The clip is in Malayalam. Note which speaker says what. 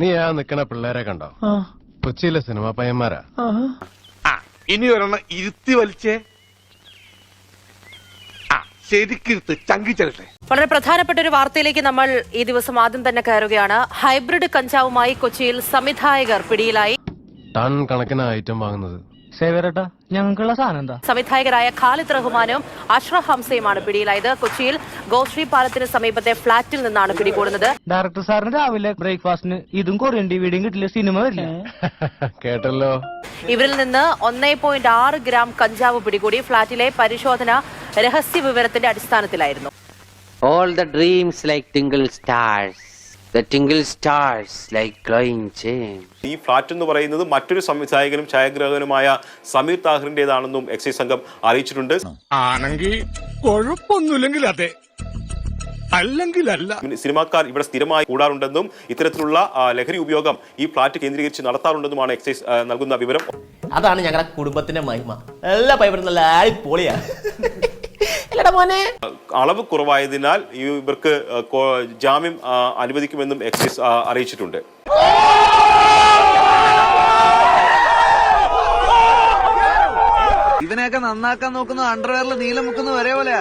Speaker 1: നീ ആ നിക്കണ പിള്ളേരെ കണ്ടോ? കൊച്ചിയിലെ സിനിമാ പയ്യന്മാരാ.
Speaker 2: ഇനി ഒരെണ്ണം ഇരുത്തി വലിച്ചേ. ശരിക്കിരുത്ത് ചങ്കിച്ചരട്ടെ.
Speaker 3: വളരെ പ്രധാനപ്പെട്ട ഒരു വാർത്തയിലേക്ക് നമ്മൾ ഈ ദിവസം ആദ്യം തന്നെ കയറുകയാണ്. ഹൈബ്രിഡ് കഞ്ചാവുമായി കൊച്ചിയിൽ സംവിധായകർ പിടിയിലായി.
Speaker 1: ടൺ കണക്കിന് ഐറ്റം വാങ്ങുന്നത്.
Speaker 4: ഞങ്ങൾക്കുള്ള സാധനം എന്താ?
Speaker 3: സംവിധായകരായ ഖാലിദ് റഹ്മാനും അഷ്റഫ് ഹംസയുമാണ് പിടിയിലായത്. കൊച്ചിയിൽ ഗോശ്രീ പാലത്തിന് സമീപത്തെ ഫ്ളാറ്റിൽ നിന്നാണ് പിടികൂടുന്നത്.
Speaker 4: ഡയറക്ടർ സാറിന് രാവിലെ ബ്രേക്ക്ഫാസ്റ്റിന് ഇതും കൊറിയൻ ഡിവിഡിയും കിട്ടില്ല, സിനിമ വരില്ല.
Speaker 1: കേട്ടല്ലോ.
Speaker 3: ഇവരിൽ നിന്ന് 1.6 ഗ്രാം കഞ്ചാവ് പിടികൂടി. ഫ്ളാറ്റിലെ പരിശോധന രഹസ്യ വിവരത്തിന്റെ അടിസ്ഥാനത്തിലായിരുന്നു.
Speaker 5: All the dreams like tingle stars, the tingle stars like glowing gems.
Speaker 6: ഈ ഫ്ളാറ്റ് എന്ന് പറയുന്നത് മറ്റൊരു സംവിധായകനും ഛായാഗ്രാഹകനുമായ സമീർ താഹിറിന്റേതാണെന്നും എക്സൈസ് സംഘം അറിയിച്ചിട്ടുണ്ട്.
Speaker 2: ആണെങ്കിൽ കുഴപ്പമൊന്നുമില്ലെങ്കിൽ അതെ, അല്ലെങ്കിൽ അല്ല.
Speaker 6: സിനിമാക്കാർ ഇവിടെ സ്ഥിരമായി കൂടാറുണ്ടെന്നും ഇത്തരത്തിലുള്ള ലഹരി ഉപയോഗം ഈ ഫ്ളാറ്റ് കേന്ദ്രീകരിച്ച് നടത്താറുണ്ടെന്നുമാണ് എക്സൈസ് നൽകുന്ന വിവരം.
Speaker 7: അതാണ് ഞങ്ങളുടെ കുടുംബത്തിന്റെ മഹിമ. എല്ലാ പൈപ്പറും നല്ല പൊളിയാ.
Speaker 6: അളവ് കുറവായതിനാൽ ഇവർക്ക് ജാമ്യം അനുവദിക്കുമെന്നും എക്സൈസ് അറിയിച്ചിട്ടുണ്ട്.
Speaker 8: ഇവനെയൊക്കെ നന്നാക്കാൻ നോക്കുന്നത് അണ്ടർവെയറിൽ നീലം മുക്കുന്ന വരെ പോലെയാ.